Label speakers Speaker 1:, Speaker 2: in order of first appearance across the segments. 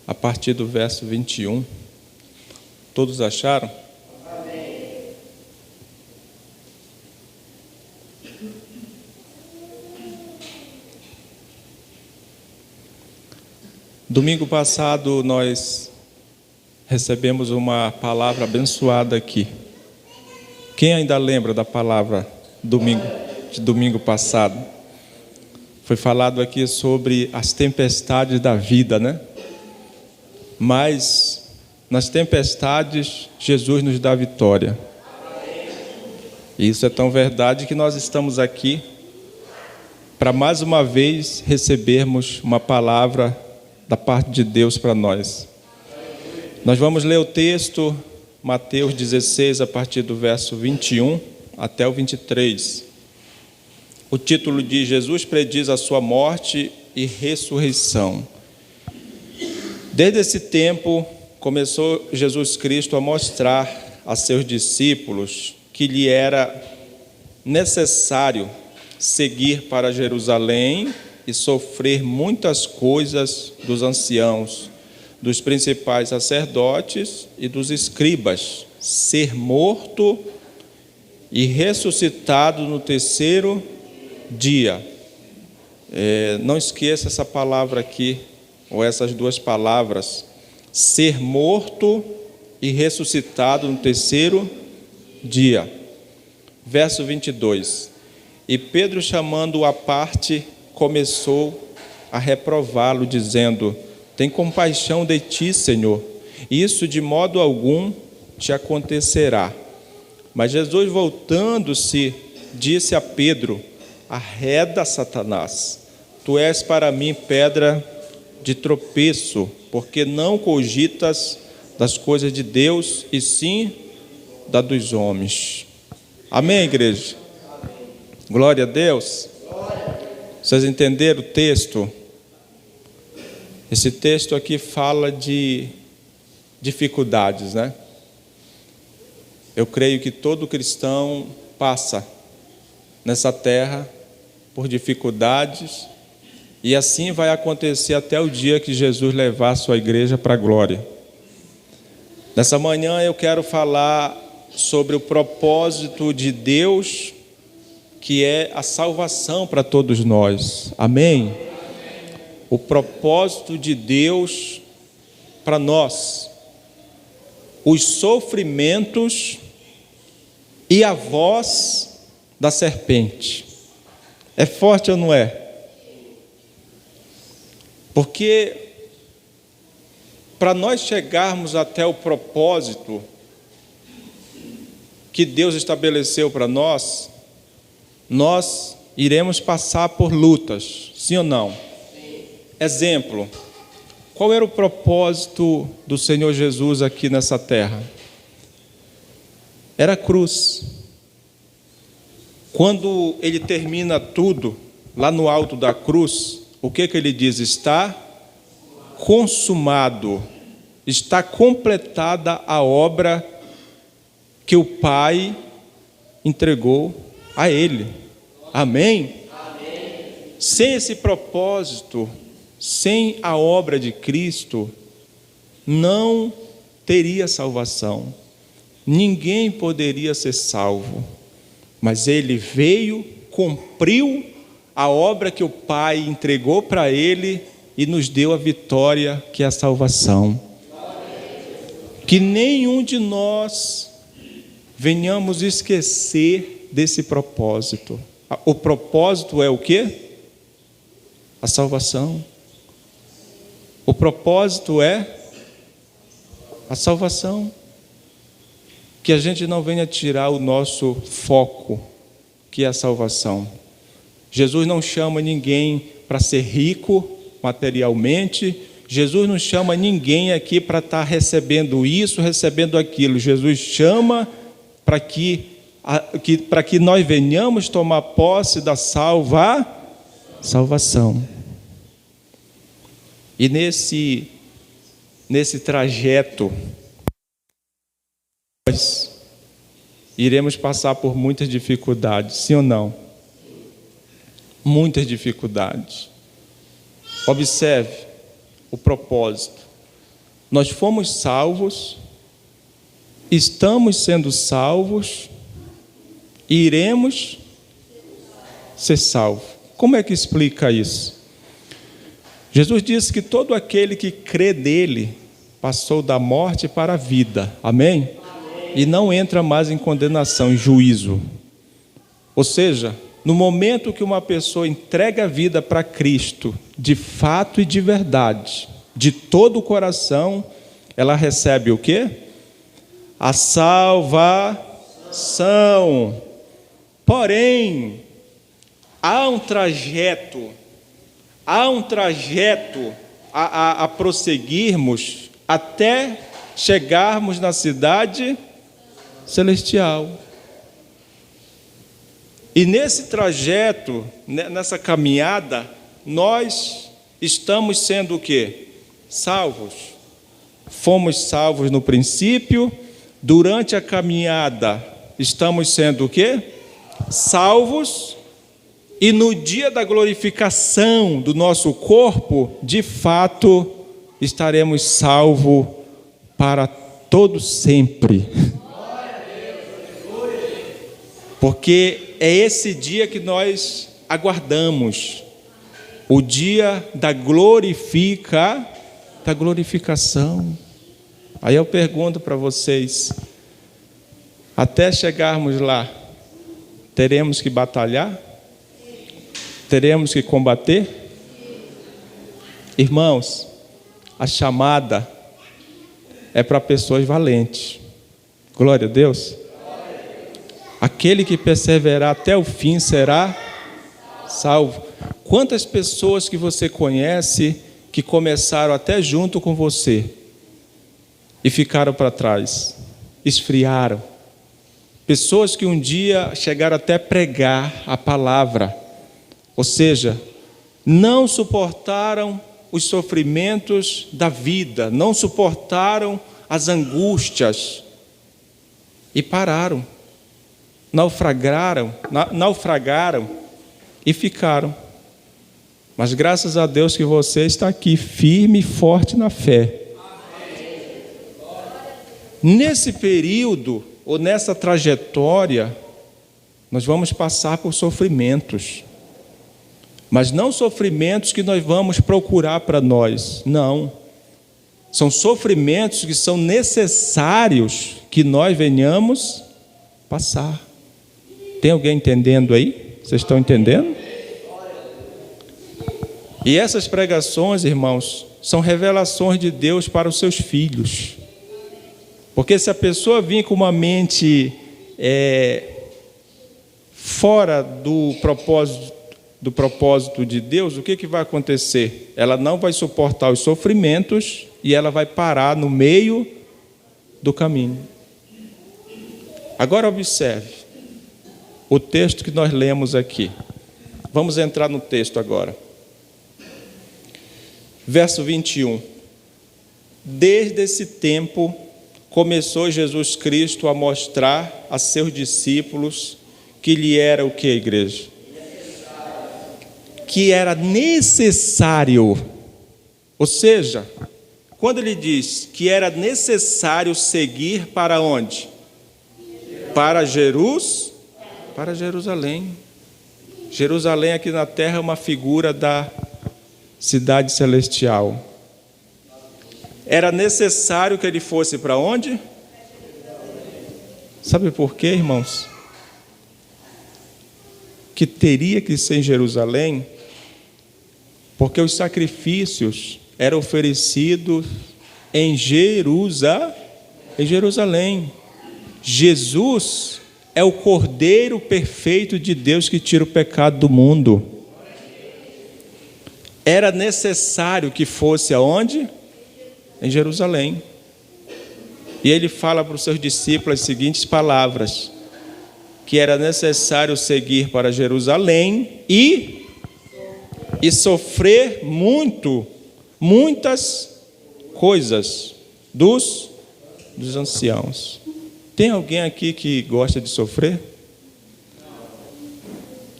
Speaker 1: a partir do verso 21. Todos acharam?
Speaker 2: Amém.
Speaker 1: Domingo passado nós recebemos uma palavra abençoada aqui. Quem ainda lembra da palavra de domingo passado? Foi falado aqui sobre as tempestades da vida, né? Mas nas tempestades, Jesus nos dá vitória. E isso é tão verdade que nós estamos aqui para mais uma vez recebermos uma palavra da parte de Deus para nós. Nós vamos ler o texto, Mateus 16, a partir do verso 21 até o 23. O título diz: Jesus prediz a sua morte e ressurreição. Desde esse tempo, começou Jesus Cristo a mostrar a seus discípulos que lhe era necessário seguir para Jerusalém e sofrer muitas coisas dos anciãos, dos principais sacerdotes e dos escribas, ser morto e ressuscitado no terceiro dia. Não esqueça essa palavra aqui, ou essas duas palavras: ser morto e ressuscitado no terceiro dia. Verso 22. E Pedro, chamando-o à parte, começou a reprová-lo, dizendo: tem compaixão de ti, Senhor, isso de modo algum te acontecerá. Mas Jesus, voltando-se, disse a Pedro: arreda, Satanás, tu és para mim pedra de tropeço, porque não cogitas das coisas de Deus, e sim da dos homens. Amém, igreja? Amém. Glória a Deus. Glória. Vocês entenderam o texto? Esse texto aqui fala de dificuldades, né? Eu creio que todo cristão passa nessa terra por dificuldades, e assim vai acontecer até o dia que Jesus levar a sua igreja para a glória. Nessa manhã eu quero falar sobre o propósito de Deus, que é a salvação para todos nós. Amém? O propósito de Deus para nós, os sofrimentos e a voz da serpente. É forte ou não é? Porque para nós chegarmos até o propósito que Deus estabeleceu para nós, nós iremos passar por lutas, sim ou não? Sim. Exemplo, qual era o propósito do Senhor Jesus aqui nessa terra? Era a cruz. Quando ele termina tudo, lá no alto da cruz, o que ele diz? Está consumado, está completada a obra que o Pai entregou a ele. Amém? Amém. Sem esse propósito, sem a obra de Cristo, não teria salvação. Ninguém poderia ser salvo. Mas ele veio, cumpriu a obra que o Pai entregou para ele e nos deu a vitória, que é a salvação. Que nenhum de nós venhamos esquecer desse propósito. O propósito é o quê? A salvação. O propósito é a salvação. Que a gente não venha tirar o nosso foco, que é a salvação. Jesus não chama ninguém para ser rico materialmente. Jesus não chama ninguém aqui para estar recebendo isso, recebendo aquilo. Jesus chama para que nós venhamos tomar posse da salvação. E nesse trajeto, nós iremos passar por muitas dificuldades, sim ou não? Muitas dificuldades. Observe o propósito. Nós fomos salvos, estamos sendo salvos e iremos ser salvos. Como é que explica isso? Jesus disse que todo aquele que crê nele passou da morte para a vida. Amém? E não entra mais em condenação, em juízo. Ou seja, no momento que uma pessoa entrega a vida para Cristo, de fato e de verdade, de todo o coração, ela recebe o quê? A salvação. Porém, há um trajeto a prosseguirmos até chegarmos na cidade celestial. E nesse trajeto, nessa caminhada, nós estamos sendo o quê? Salvos. Fomos salvos no princípio, durante a caminhada estamos sendo o quê? Salvos, e no dia da glorificação do nosso corpo, de fato, estaremos salvos para todo sempre. Porque é esse dia que nós aguardamos, o dia da glorificação. Aí eu pergunto para vocês, até chegarmos lá, teremos que batalhar? Teremos que combater? Irmãos, a chamada é para pessoas valentes. Glória a Deus. Aquele que perseverar até o fim será salvo. Quantas pessoas que você conhece que começaram até junto com você e ficaram para trás, esfriaram? Pessoas que um dia chegaram até pregar a palavra, ou seja, não suportaram os sofrimentos da vida, não suportaram as angústias e pararam. Naufragaram e ficaram. Mas graças a Deus que você está aqui, firme e forte na fé. Nesse período, ou nessa trajetória, nós vamos passar por sofrimentos. Mas não sofrimentos que nós vamos procurar para nós, não. São sofrimentos que são necessários que nós venhamos passar. Tem alguém entendendo aí? Vocês estão entendendo? E essas pregações, irmãos, são revelações de Deus para os seus filhos. Porque se a pessoa vir com uma mente fora do propósito de Deus, o que vai acontecer? Ela não vai suportar os sofrimentos e ela vai parar no meio do caminho. Agora observe o texto que nós lemos aqui. Vamos entrar no texto agora. Verso 21. Desde esse tempo, começou Jesus Cristo a mostrar a seus discípulos que lhe era o que, igreja? Que era necessário. Ou seja, quando ele diz que era necessário seguir para onde? Para Jerusalém. Jerusalém aqui na terra é uma figura da cidade celestial. Era necessário que ele fosse para onde? Sabe por quê, irmãos? Que teria que ser em Jerusalém, porque os sacrifícios eram oferecidos em Jerusalém. Jesus é o Cordeiro perfeito de Deus que tira o pecado do mundo. Era necessário que fosse aonde? Em Jerusalém. E ele fala para os seus discípulos as seguintes palavras: que era necessário seguir para Jerusalém e sofrer muitas coisas dos anciãos. Tem alguém aqui que gosta de sofrer?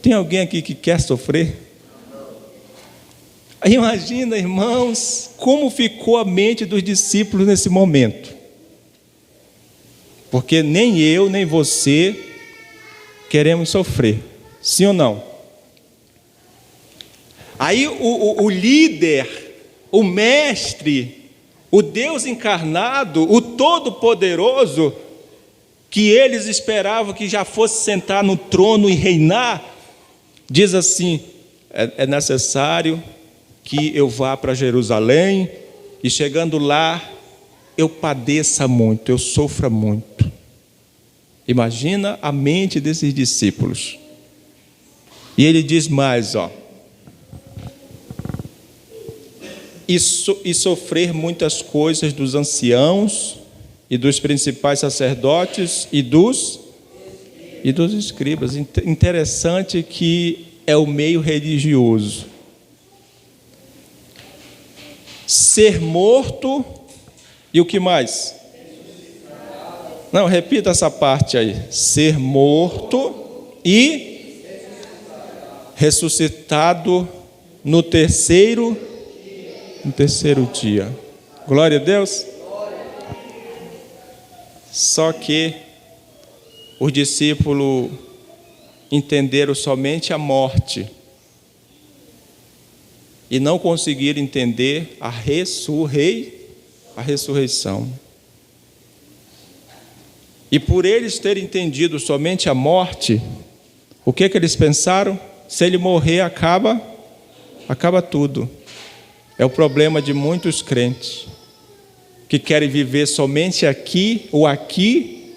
Speaker 1: Tem alguém aqui que quer sofrer? Imagina, irmãos, como ficou a mente dos discípulos nesse momento. Porque nem eu, nem você queremos sofrer, sim ou não? Aí o líder, o mestre, o Deus encarnado, o Todo-Poderoso, que eles esperavam que já fosse sentar no trono e reinar, diz assim: é necessário que eu vá para Jerusalém, e chegando lá, eu padeça muito, eu sofra muito. Imagina a mente desses discípulos. E ele diz mais, e sofrer muitas coisas dos anciãos, e dos principais sacerdotes, e dos escribas. Interessante que é o meio religioso. Ser morto, e o que mais? Não, repita essa parte aí. Ser morto e ressuscitado no terceiro dia. Glória a Deus. Só que os discípulos entenderam somente a morte e não conseguiram entender a ressurreição. E por eles terem entendido somente a morte, o que eles pensaram? Se ele morrer, acaba tudo. É o problema de muitos crentes, que querem viver somente aqui, o aqui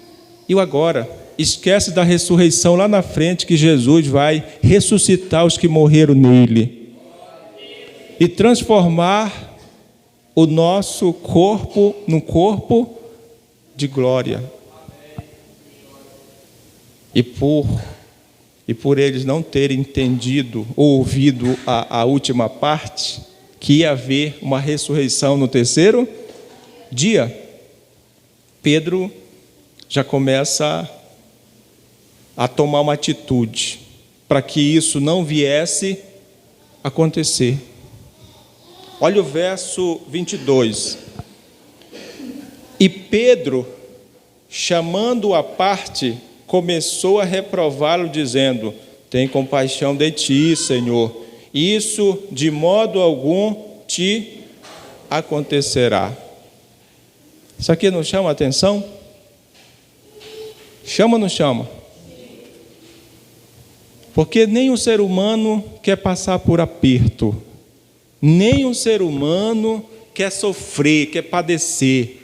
Speaker 1: e o agora. Esquece da ressurreição lá na frente, que Jesus vai ressuscitar os que morreram nele e transformar o nosso corpo num corpo de glória. E por eles não terem entendido ou ouvido a última parte, que ia haver uma ressurreição no terceiro dia, Pedro já começa a tomar uma atitude para que isso não viesse a acontecer. Olha o verso 22. E Pedro, chamando-o à parte, começou a reprová-lo, dizendo: tem compaixão de ti, Senhor, isso de modo algum te acontecerá. Isso aqui não chama atenção? Chama ou não chama? Porque nem o ser humano quer passar por aperto, nem o ser humano quer sofrer, quer padecer.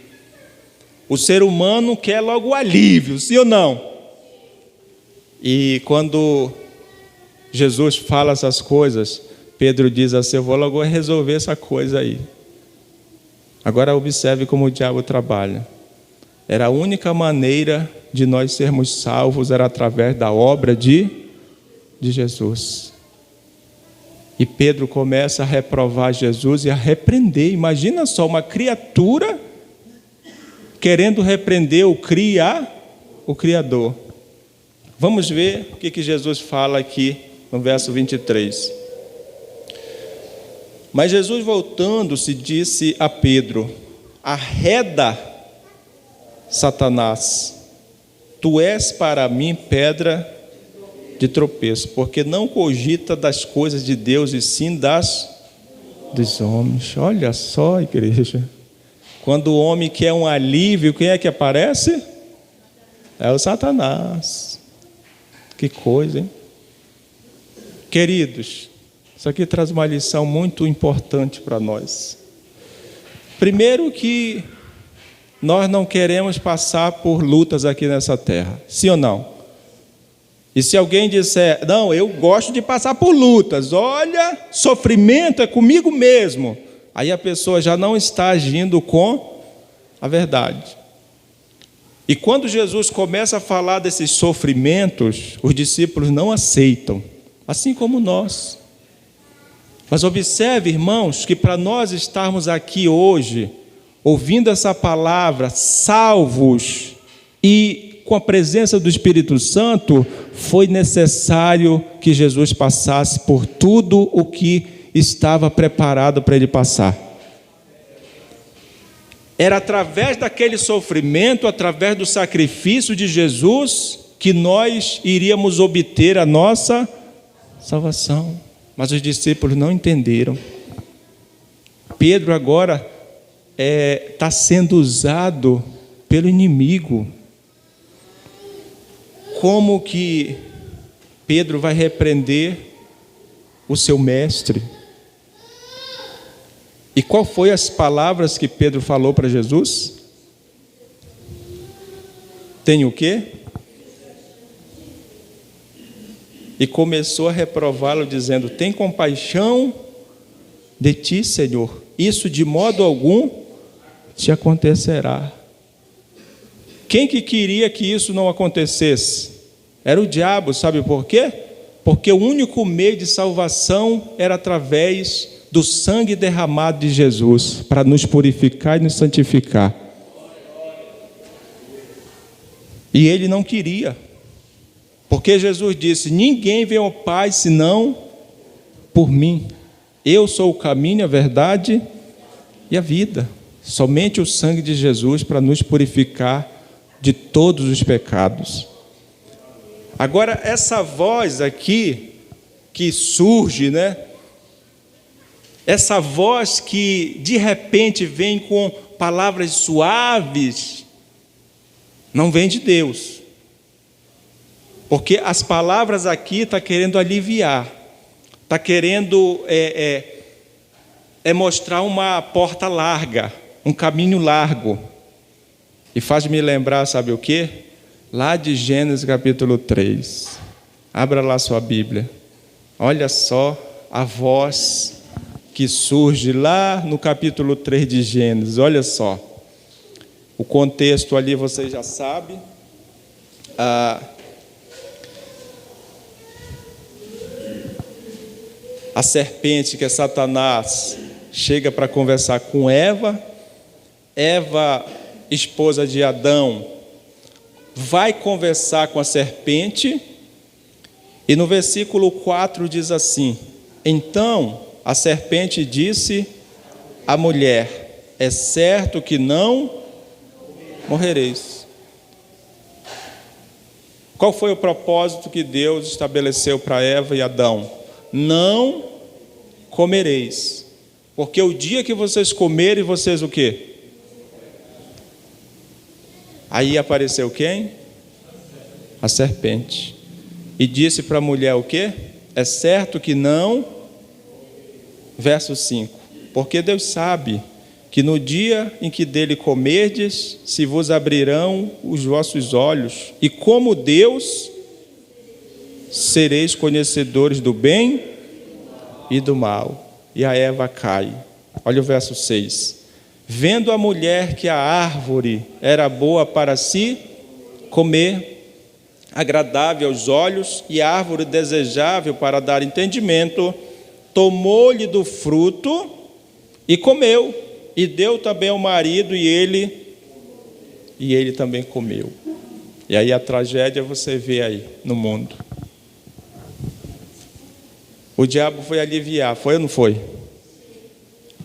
Speaker 1: O ser humano quer logo o alívio, sim ou não? E quando Jesus fala essas coisas, Pedro diz assim: eu vou logo resolver essa coisa aí. Agora observe como o diabo trabalha. Era a única maneira de nós sermos salvos, era através da obra de Jesus. E Pedro começa a reprovar Jesus e a repreender. Imagina só, uma criatura querendo repreender o Criador. Vamos ver o que Jesus fala aqui no verso 23. Mas Jesus, voltando-se, disse a Pedro: arreda, Satanás, tu és para mim pedra de tropeço, porque não cogita das coisas de Deus, e sim dos homens. Olha só, igreja. Quando o homem quer um alívio, quem é que aparece? É o Satanás. Que coisa, hein? Queridos, isso aqui traz uma lição muito importante para nós. Primeiro, que nós não queremos passar por lutas aqui nessa terra, sim ou não? E se alguém disser: não, eu gosto de passar por lutas, olha, sofrimento é comigo mesmo, aí a pessoa já não está agindo com a verdade. E quando Jesus começa a falar desses sofrimentos, os discípulos não aceitam, assim como nós. Mas observe, irmãos, que para nós estarmos aqui hoje, ouvindo essa palavra, salvos e com a presença do Espírito Santo, foi necessário que Jesus passasse por tudo o que estava preparado para ele passar. Era através daquele sofrimento, através do sacrifício de Jesus, que nós iríamos obter a nossa salvação. Mas os discípulos não entenderam. Pedro agora está sendo usado pelo inimigo. Como que Pedro vai repreender o seu mestre? E qual foi as palavras que Pedro falou para Jesus? Tem o quê? E começou a reprová-lo, dizendo: tem compaixão de ti, Senhor. Isso de modo algum te acontecerá. Quem que queria que isso não acontecesse? Era o diabo, sabe por quê? Porque o único meio de salvação era através do sangue derramado de Jesus, para nos purificar e nos santificar. E ele não queria, porque Jesus disse: ninguém vem ao Pai senão por mim. Eu sou o caminho, a verdade e a vida. Somente o sangue de Jesus para nos purificar de todos os pecados. Agora, essa voz aqui que surge, né? Essa voz que de repente vem com palavras suaves, não vem de Deus. Porque as palavras aqui estão querendo aliviar, está querendo mostrar uma porta larga, um caminho largo. E faz-me lembrar, sabe o quê? Lá de Gênesis capítulo 3. Abra lá sua Bíblia. Olha só a voz que surge lá no capítulo 3 de Gênesis. Olha só. O contexto ali você já sabe. A serpente, que é Satanás, chega para conversar com Eva. Eva, esposa de Adão, vai conversar com a serpente. E no versículo 4 diz assim: então a serpente disse à mulher: é certo que não morrereis. Qual foi o propósito que Deus estabeleceu para Eva e Adão? Não comereis, porque o dia que vocês comerem, vocês o quê? Aí apareceu quem? A serpente. E disse para a mulher o quê? É certo que não. Verso 5. Porque Deus sabe que no dia em que dele comerdes, se vos abrirão os vossos olhos, e como Deus, sereis conhecedores do bem e do mal. E a Eva cai. Olha o verso 6. Vendo a mulher que a árvore era boa para se comer, agradável aos olhos, e árvore desejável para dar entendimento, tomou-lhe do fruto e comeu, e deu também ao marido, e ele também comeu. E aí a tragédia você vê aí no mundo. O diabo foi aliviar, foi ou não foi?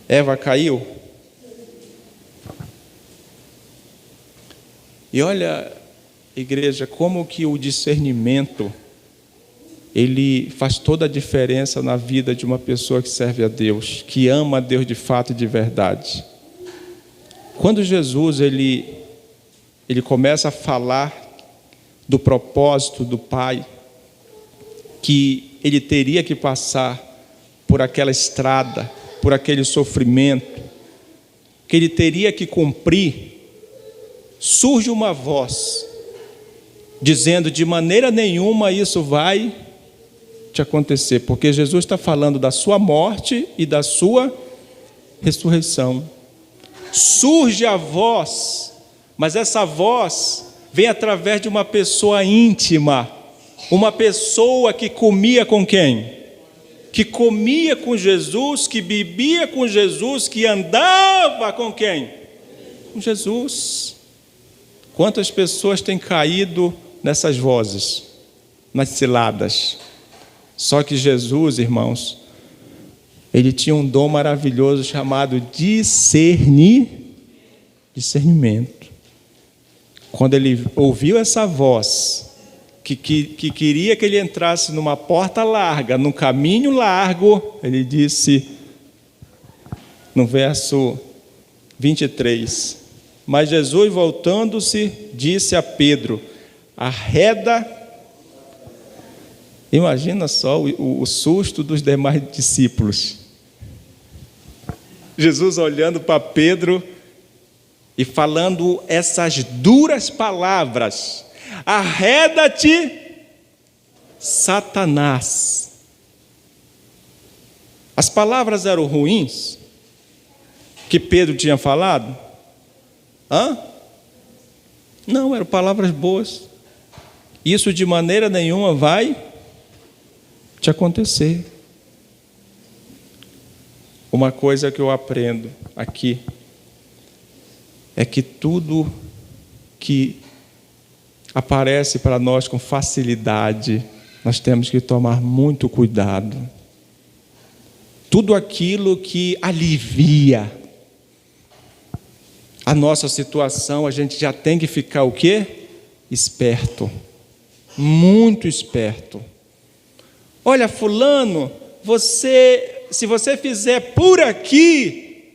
Speaker 1: Eva caiu. E olha, igreja, como que o discernimento, ele faz toda a diferença na vida de uma pessoa que serve a Deus, que ama a Deus de fato e de verdade. Quando Jesus, ele começa a falar do propósito do Pai, que ele teria que passar por aquela estrada, por aquele sofrimento, que ele teria que cumprir, surge uma voz dizendo: de maneira nenhuma isso vai te acontecer, porque Jesus está falando da sua morte e da sua ressurreição. Surge a voz, mas essa voz vem através de uma pessoa íntima, uma pessoa que comia com quem? Que comia com Jesus, que bebia com Jesus, que andava com quem? Com Jesus. Quantas pessoas têm caído nessas vozes, nas ciladas? Só que Jesus, irmãos, ele tinha um dom maravilhoso chamado discernimento. Quando ele ouviu essa voz, que queria que ele entrasse numa porta larga, num caminho largo, ele disse, no verso 23, mas Jesus, voltando-se, disse a Pedro, arreda. Imagina só o susto dos demais discípulos. Jesus olhando para Pedro e falando essas duras palavras: arreda-te, Satanás. As palavras eram ruins que Pedro tinha falado? Não, eram palavras boas. Isso de maneira nenhuma vai te acontecer. Uma coisa que eu aprendo aqui é que tudo que aparece para nós com facilidade, nós temos que tomar muito cuidado. Tudo aquilo que alivia a nossa situação, a gente já tem que ficar o quê? Esperto. Muito esperto. Olha, fulano, se você fizer por aqui,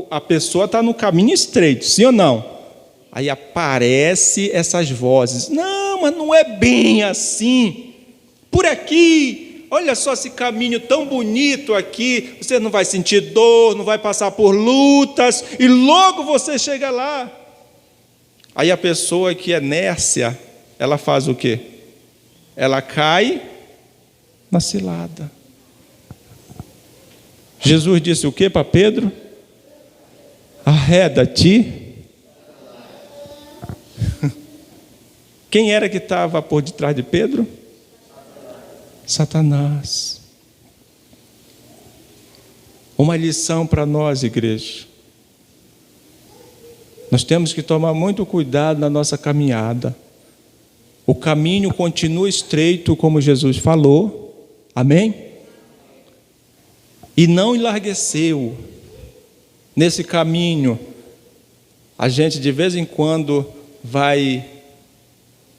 Speaker 1: a pessoa está no caminho estreito, sim ou não? Aí aparecem essas vozes. Não, mas não é bem assim. Por aqui, olha só esse caminho tão bonito aqui. Você não vai sentir dor, não vai passar por lutas, e logo você chega lá. Aí a pessoa que é nércia, ela faz o quê? Ela cai na cilada. Jesus disse o quê para Pedro? Arreda-te. Quem era que estava por detrás de Pedro? Satanás. Uma lição para nós, igreja. Nós temos que tomar muito cuidado na nossa caminhada. O caminho continua estreito, como Jesus falou. Amém? E não enlargueceu. Nesse caminho, a gente de vez em quando vai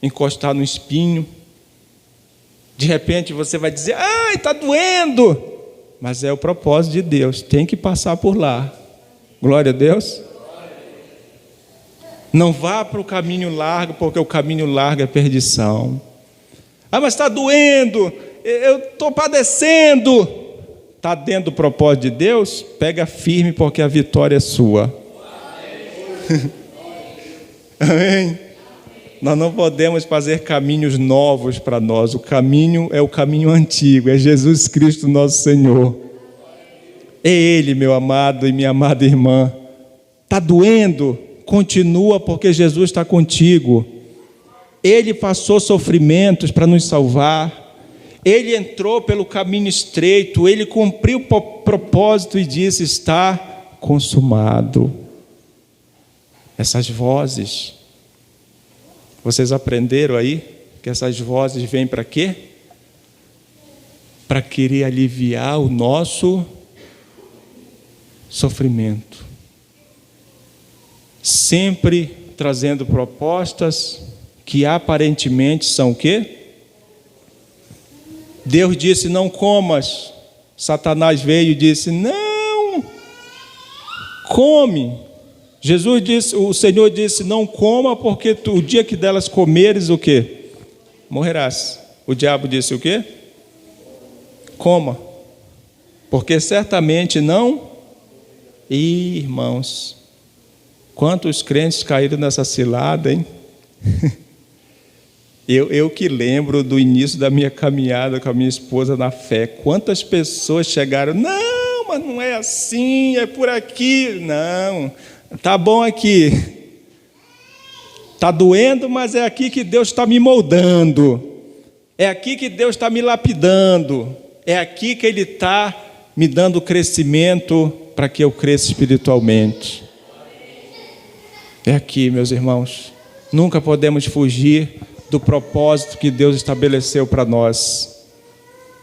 Speaker 1: encostar no espinho. De repente você vai dizer, ai, está doendo. Mas é o propósito de Deus, tem que passar por lá. Glória a Deus. Não vá para o caminho largo, porque o caminho largo é perdição. Ah, mas está doendo, eu estou padecendo. Está dentro do propósito de Deus? Pega firme, porque a vitória é sua. Amém? Nós não podemos fazer caminhos novos para nós. O caminho é o caminho antigo, é Jesus Cristo nosso Senhor. É Ele, meu amado e minha amada irmã. Está doendo? Continua, porque Jesus está contigo. Ele passou sofrimentos para nos salvar. Ele entrou pelo caminho estreito. Ele cumpriu o propósito e disse, está consumado. Essas vozes, vocês aprenderam aí que essas vozes vêm para quê? Para querer aliviar o nosso sofrimento. Sempre trazendo propostas que aparentemente são o quê? Deus disse, não comas. Satanás veio e disse, não, come. Jesus disse, o Senhor disse, não coma, porque o dia que delas comeres, o quê? Morrerás. O diabo disse o quê? Coma, porque certamente não. Ih, irmãos, quantos crentes caíram nessa cilada, hein? Eu que lembro do início da minha caminhada com a minha esposa na fé. Quantas pessoas chegaram, não, mas não é assim, é por aqui. Não, tá bom aqui. Tá doendo, mas é aqui que Deus está me moldando. É aqui que Deus está me lapidando. É aqui que Ele está me dando crescimento para que eu cresça espiritualmente. É aqui, meus irmãos. Nunca podemos fugir do propósito que Deus estabeleceu para nós.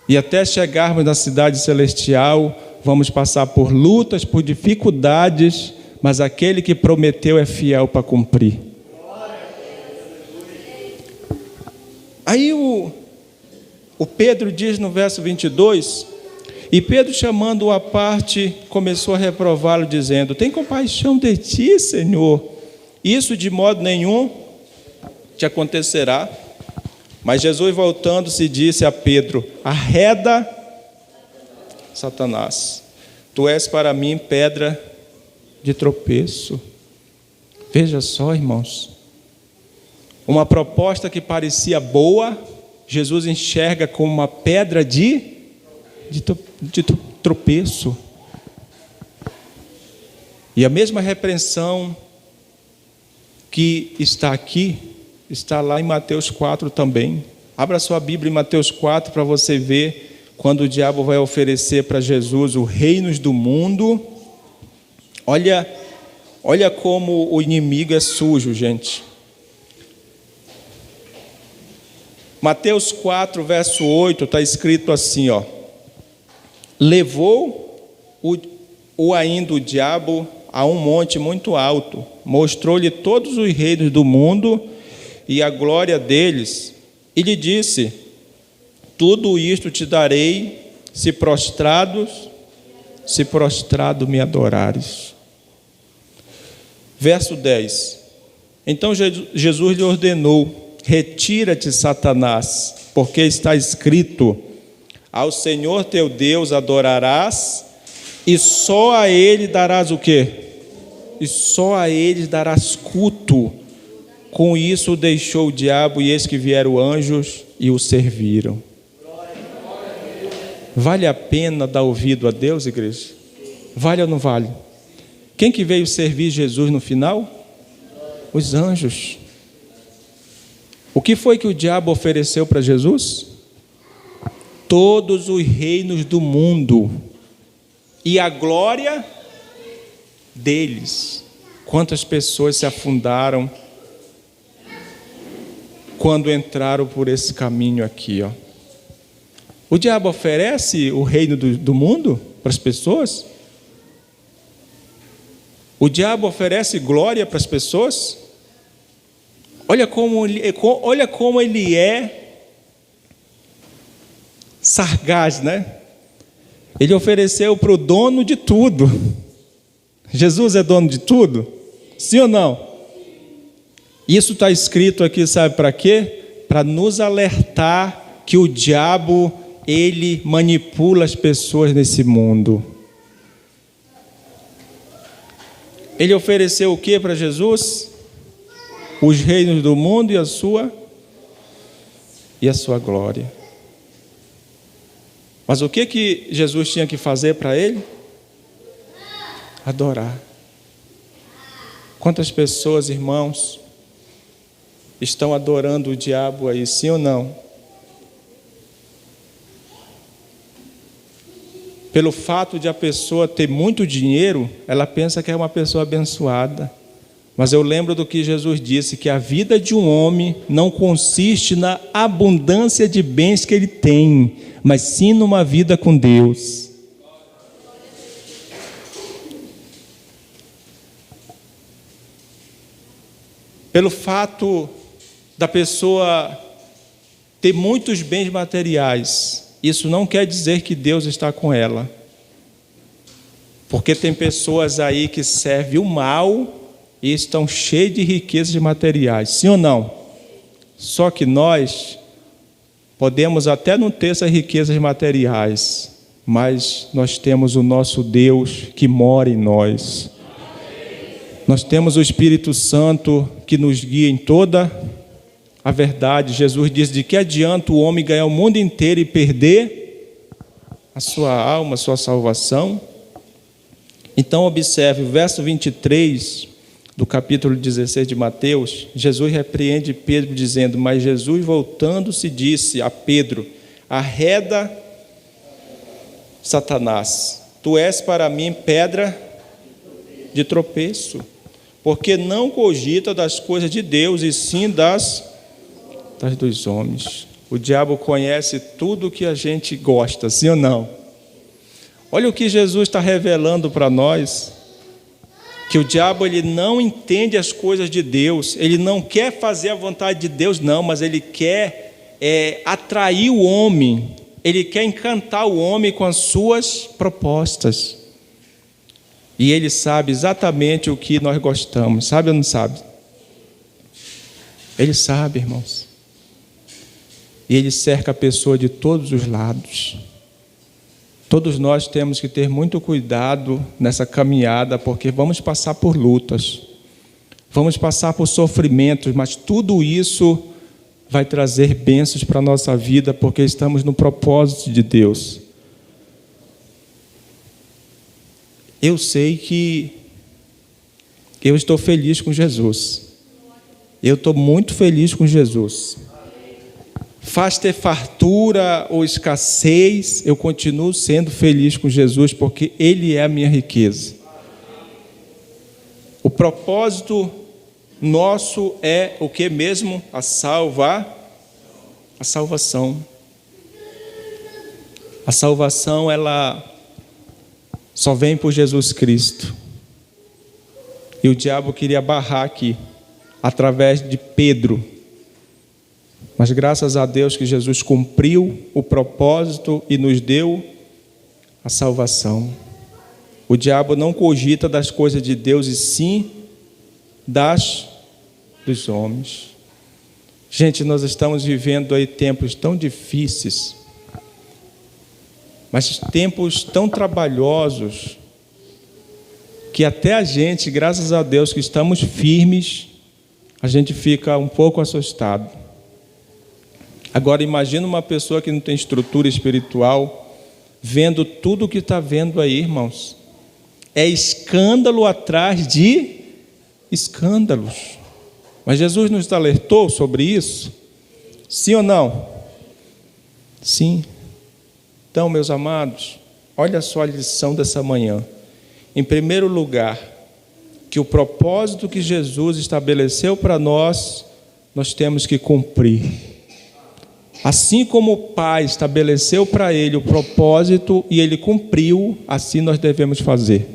Speaker 1: E até chegarmos na cidade celestial, vamos passar por lutas, por dificuldades, mas aquele que prometeu é fiel para cumprir. Aí o Pedro diz no verso 22, e Pedro, chamando-o à parte, começou a reprová-lo, dizendo: tem compaixão de ti, Senhor, isso de modo nenhum te acontecerá. Mas Jesus, voltando-se, disse a Pedro: arreda, Satanás, tu és para mim pedra de tropeço. Veja só, irmãos, uma proposta que parecia boa, Jesus enxerga como uma pedra de tropeço. E a mesma repreensão que está aqui, está lá em Mateus 4 também. Abra sua Bíblia em Mateus 4 para você ver quando o diabo vai oferecer para Jesus os reinos do mundo. Olha como o inimigo é sujo, gente. Mateus 4, verso 8, está escrito assim, ó: levou ainda o diabo a um monte muito alto, mostrou-lhe todos os reinos do mundo e a glória deles, e lhe disse: tudo isto te darei, se prostrado me adorares. Verso 10: então Jesus lhe ordenou: retira-te, Satanás, porque está escrito: ao Senhor teu Deus adorarás, e só a Ele darás o quê? E só a Ele darás culto. Com isso deixou o diabo, e eis que vieram anjos e o serviram. Vale a pena dar ouvido a Deus, igreja? Vale ou não vale? Quem que veio servir Jesus no final? Os anjos. O que foi que o diabo ofereceu para Jesus? Todos os reinos do mundo e a glória deles. Quantas pessoas se afundaram quando entraram por esse caminho aqui, ó. O diabo oferece o reino do mundo para as pessoas? O diabo oferece glória para as pessoas? Olha como ele é sagaz, né? Ele ofereceu para o dono de tudo. Jesus é dono de tudo? Sim ou não? Isso está escrito aqui, sabe para quê? Para nos alertar que o diabo, ele manipula as pessoas nesse mundo. Ele ofereceu o que para Jesus? Os reinos do mundo e a sua glória. Mas o que Jesus tinha que fazer para ele? Adorar. Quantas pessoas, irmãos, estão adorando o diabo aí, sim ou não? Pelo fato de a pessoa ter muito dinheiro, ela pensa que é uma pessoa abençoada. Mas eu lembro do que Jesus disse, que a vida de um homem não consiste na abundância de bens que ele tem, mas sim numa vida com Deus. Pelo fato da pessoa ter muitos bens materiais, isso não quer dizer que Deus está com ela. Porque tem pessoas aí que servem o mal e estão cheios de riquezas materiais, sim ou não? Só que nós podemos até não ter essas riquezas materiais, mas nós temos o nosso Deus que mora em nós. Nós temos o Espírito Santo que nos guia em toda a verdade. Jesus diz: de que adianta o homem ganhar o mundo inteiro e perder a sua alma, a sua salvação? Então observe o verso 23 do capítulo 16 de Mateus. Jesus repreende Pedro dizendo: mas Jesus, voltando-se, disse a Pedro: arreda, Satanás, tu és para mim pedra de tropeço, porque não cogita das coisas de Deus, e sim das dos homens. O diabo conhece tudo que a gente gosta, sim ou não? Olha o que Jesus está revelando para nós, que o diabo ele não entende as coisas de Deus, ele não quer fazer a vontade de Deus, não, mas ele quer atrair o homem, ele quer encantar o homem com as suas propostas. E ele sabe exatamente o que nós gostamos, sabe ou não sabe? Ele sabe, irmãos. E ele cerca a pessoa de todos os lados. Todos nós temos que ter muito cuidado nessa caminhada, porque vamos passar por lutas, vamos passar por sofrimentos, mas tudo isso vai trazer bênçãos para a nossa vida, porque estamos no propósito de Deus. Eu sei que eu estou feliz com Jesus. Eu estou muito feliz com Jesus. Faz ter fartura ou escassez, eu continuo sendo feliz com Jesus, porque Ele é a minha riqueza. O propósito nosso é o que mesmo? A salvação. A salvação, ela só vem por Jesus Cristo. E o diabo queria barrar aqui, através de Pedro. Mas graças a Deus que Jesus cumpriu o propósito e nos deu a salvação. O diabo não cogita das coisas de Deus, e sim dos homens. Gente, nós estamos vivendo aí tempos tão difíceis, mas tempos tão trabalhosos, que até a gente, graças a Deus que estamos firmes, a gente fica um pouco assustado. Agora imagina uma pessoa que não tem estrutura espiritual, vendo tudo o que está vendo aí, irmãos. É escândalo atrás de escândalos. Mas Jesus nos alertou sobre isso? Sim ou não? Sim. Então, meus amados, olha só a lição dessa manhã. Em primeiro lugar, que o propósito que Jesus estabeleceu para nós, nós temos que cumprir. Assim como o Pai estabeleceu para Ele o propósito e Ele cumpriu, assim nós devemos fazer.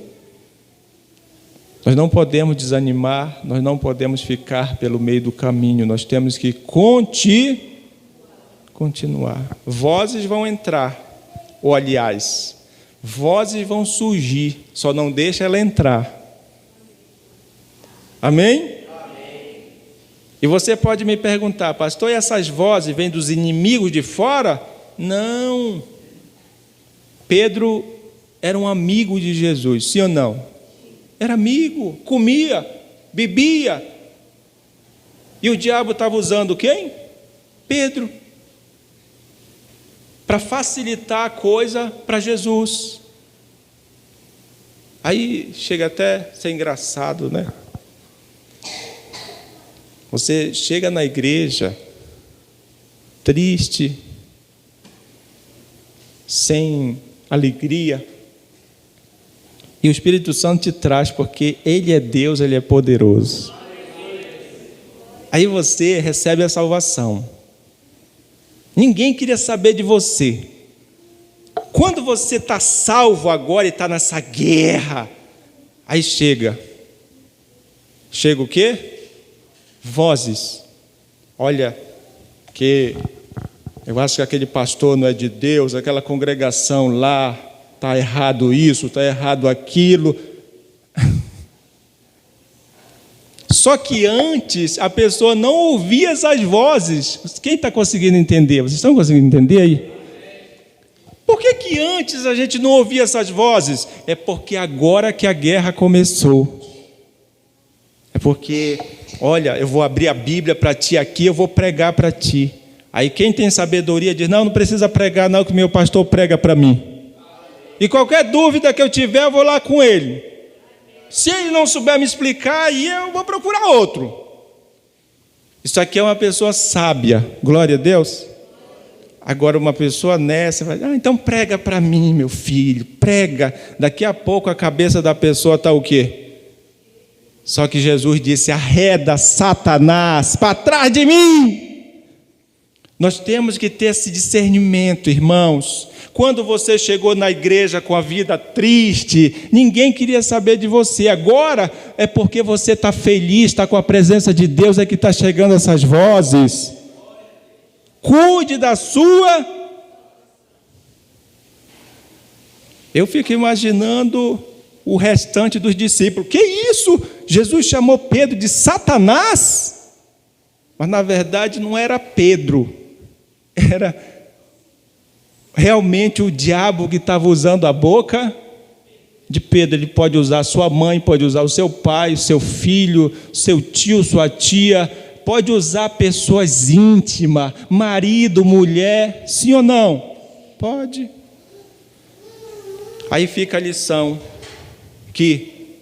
Speaker 1: Nós não podemos desanimar, nós não podemos ficar pelo meio do caminho, nós temos que continuar. Vozes vão entrar, ou aliás, vozes vão surgir, só não deixa ela entrar. Amém? E você pode me perguntar, pastor, e essas vozes vêm dos inimigos de fora? Não. Pedro era um amigo de Jesus, sim ou não? Era amigo, comia, bebia. E o diabo estava usando quem? Pedro. Para facilitar a coisa para Jesus. Aí chega até a ser engraçado, né? Você chega na igreja triste, sem alegria, e o Espírito Santo te traz, porque Ele é Deus, Ele é poderoso. Aí você recebe a salvação. Ninguém queria saber de você. Quando você está salvo agora e está nessa guerra, aí chega o quê? Vozes. Olha, que eu acho que aquele pastor não é de Deus, aquela congregação lá, está errado isso, está errado aquilo. Só que antes a pessoa não ouvia essas vozes. Quem está conseguindo entender? Vocês estão conseguindo entender aí? Por que antes a gente não ouvia essas vozes? É porque agora que a guerra começou. É porque, olha, eu vou abrir a Bíblia para ti aqui, eu vou pregar para ti. Aí quem tem sabedoria diz, não precisa pregar não, que meu pastor prega para mim. E qualquer dúvida que eu tiver, eu vou lá com ele. Se ele não souber me explicar, aí eu vou procurar outro. Isso aqui é uma pessoa sábia, glória a Deus. Agora uma pessoa nessa, vai, então prega para mim, meu filho, prega. Daqui a pouco a cabeça da pessoa está o quê? Só que Jesus disse, arreda Satanás para trás de mim. Nós temos que ter esse discernimento, irmãos. Quando você chegou na igreja com a vida triste, ninguém queria saber de você. Agora é porque você está feliz, está com a presença de Deus, é que está chegando essas vozes. Cuide da sua. Eu fico imaginando o restante dos discípulos. Que isso? Jesus chamou Pedro de Satanás? Mas na verdade não era Pedro. Era realmente o diabo que estava usando a boca de Pedro. Ele pode usar a sua mãe, pode usar o seu pai, o seu filho, seu tio, sua tia, pode usar pessoas íntimas, marido, mulher, sim ou não? Pode. Aí fica a lição que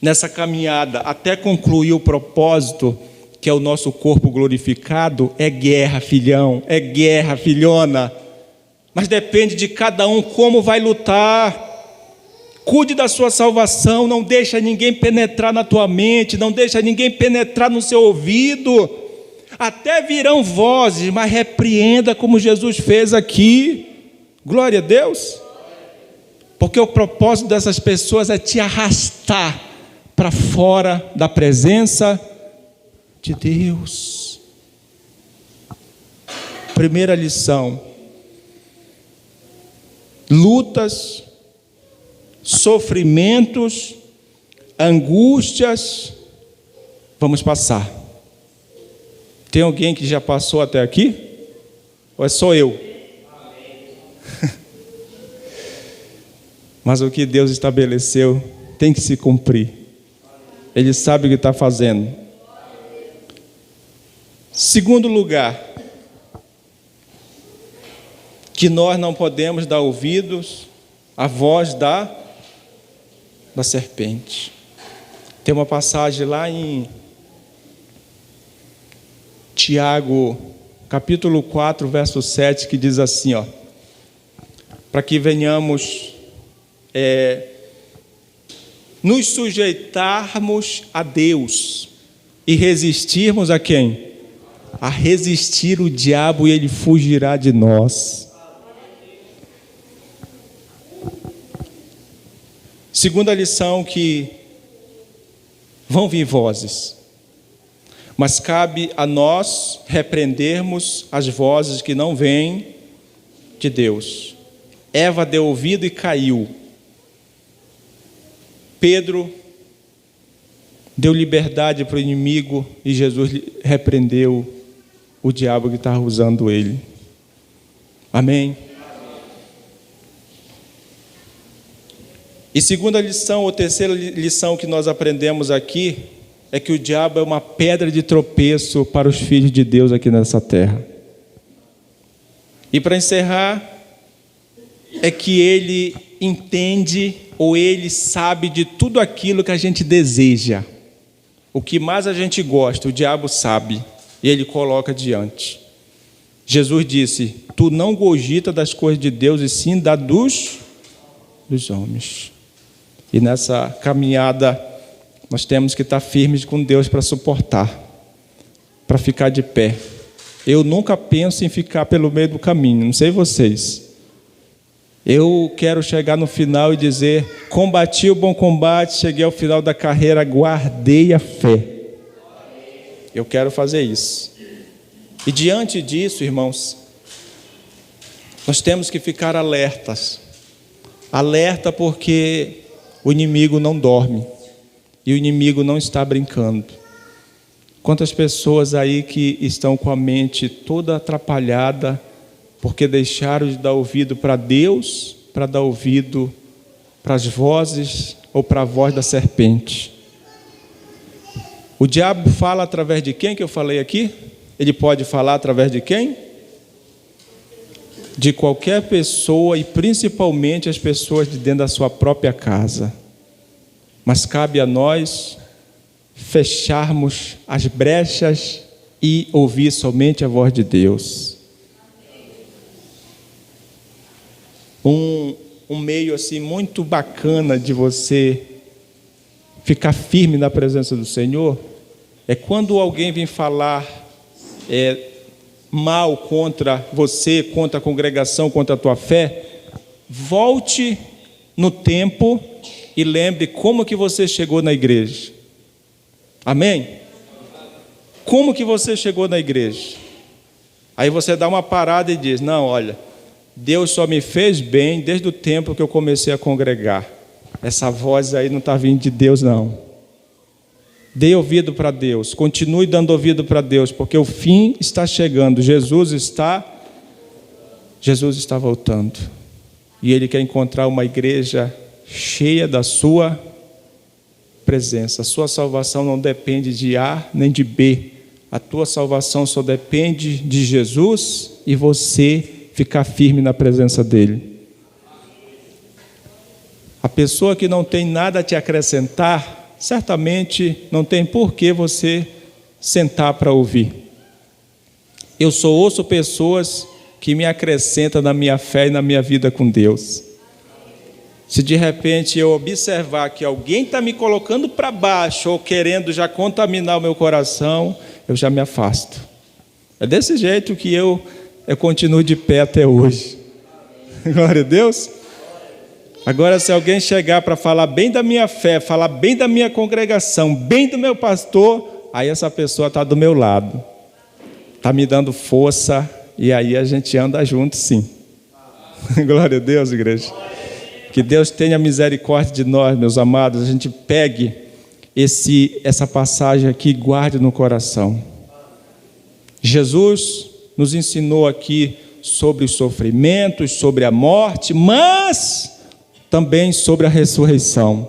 Speaker 1: nessa caminhada até concluir o propósito, que é o nosso corpo glorificado, é guerra, filhão, é guerra, filhona. Mas depende de cada um como vai lutar. Cuide da sua salvação, não deixa ninguém penetrar na tua mente, não deixa ninguém penetrar no seu ouvido. Até virão vozes, mas repreenda como Jesus fez aqui. Glória a Deus. Porque o propósito dessas pessoas é te arrastar para fora da presença de Deus. Primeira lição: lutas, sofrimentos, angústias, vamos passar. Tem alguém que já passou até aqui? Ou é só eu? Mas o que Deus estabeleceu tem que se cumprir. Ele sabe o que está fazendo. Segundo lugar, que nós não podemos dar ouvidos à voz da serpente. Tem uma passagem lá em Tiago, capítulo 4, verso 7, que diz assim, ó: para que venhamos nos sujeitarmos a Deus e resistirmos a quem? A resistir o diabo, e ele fugirá de nós. Segunda lição, que vão vir vozes, mas cabe a nós repreendermos as vozes que não vêm de Deus. Eva deu ouvido e caiu. Pedro deu liberdade para o inimigo e Jesus repreendeu o diabo que estava usando ele. Amém? E segunda lição, ou terceira lição que nós aprendemos aqui, é que o diabo é uma pedra de tropeço para os filhos de Deus aqui nessa terra. E para encerrar, é que ele entende, ou ele sabe de tudo aquilo que a gente deseja. O que mais a gente gosta, o diabo sabe, e ele coloca diante. Jesus disse: tu não cogita das coisas de Deus, e sim da dos homens. E nessa caminhada nós temos que estar firmes com Deus para suportar, para ficar de pé. Eu nunca penso em ficar pelo meio do caminho, não sei vocês. Eu quero chegar no final e dizer: combati o bom combate, cheguei ao final da carreira, guardei a fé. Eu quero fazer isso. E diante disso, irmãos, nós temos que ficar alertas. Alerta, porque o inimigo não dorme. E o inimigo não está brincando. Quantas pessoas aí que estão com a mente toda atrapalhada, porque deixaram de dar ouvido para Deus, para dar ouvido para as vozes ou para a voz da serpente. O diabo fala através de quem que eu falei aqui? Ele pode falar através de quem? De qualquer pessoa, e principalmente as pessoas de dentro da sua própria casa. Mas cabe a nós fecharmos as brechas e ouvir somente a voz de Deus. Um meio assim muito bacana de você ficar firme na presença do Senhor é quando alguém vem falar mal contra você, contra a congregação, contra a tua fé, volte no tempo e lembre como que você chegou na igreja. Amém? Como que você chegou na igreja? Aí você dá uma parada e diz: não, olha, Deus só me fez bem desde o tempo que eu comecei a congregar. Essa voz aí não está vindo de Deus, não. Dê ouvido para Deus, continue dando ouvido para Deus, porque o fim está chegando. Jesus está voltando. E Ele quer encontrar uma igreja cheia da sua presença. A sua salvação não depende de A nem de B. A tua salvação só depende de Jesus e você ficar firme na presença dEle. A pessoa que não tem nada a te acrescentar, certamente não tem por que você sentar para ouvir. Eu só ouço pessoas que me acrescentam na minha fé e na minha vida com Deus. Se de repente eu observar que alguém está me colocando para baixo ou querendo já contaminar o meu coração, eu já me afasto. É desse jeito que eu continuo de pé até hoje. Glória a Deus. Agora, se alguém chegar para falar bem da minha fé, falar bem da minha congregação, bem do meu pastor, aí essa pessoa está do meu lado, está me dando força, e aí a gente anda junto, sim. Glória a Deus, igreja. Que Deus tenha misericórdia de nós, meus amados. A gente pegue essa passagem aqui e guarde no coração. Jesus nos ensinou aqui sobre os sofrimentos, sobre a morte, mas também sobre a ressurreição.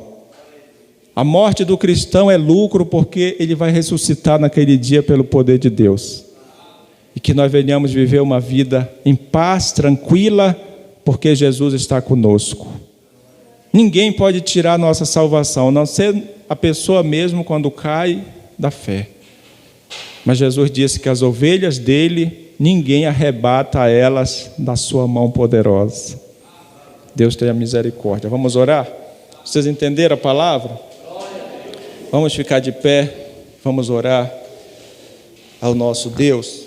Speaker 1: A morte do cristão é lucro, porque ele vai ressuscitar naquele dia pelo poder de Deus. E que nós venhamos viver uma vida em paz, tranquila, porque Jesus está conosco. Ninguém pode tirar a nossa salvação, a não ser a pessoa mesmo quando cai da fé. Mas Jesus disse que as ovelhas dele, ninguém arrebata elas da sua mão poderosa. Deus tenha misericórdia. Vamos orar? Vocês entenderam a palavra? Vamos ficar de pé, vamos orar ao nosso Deus.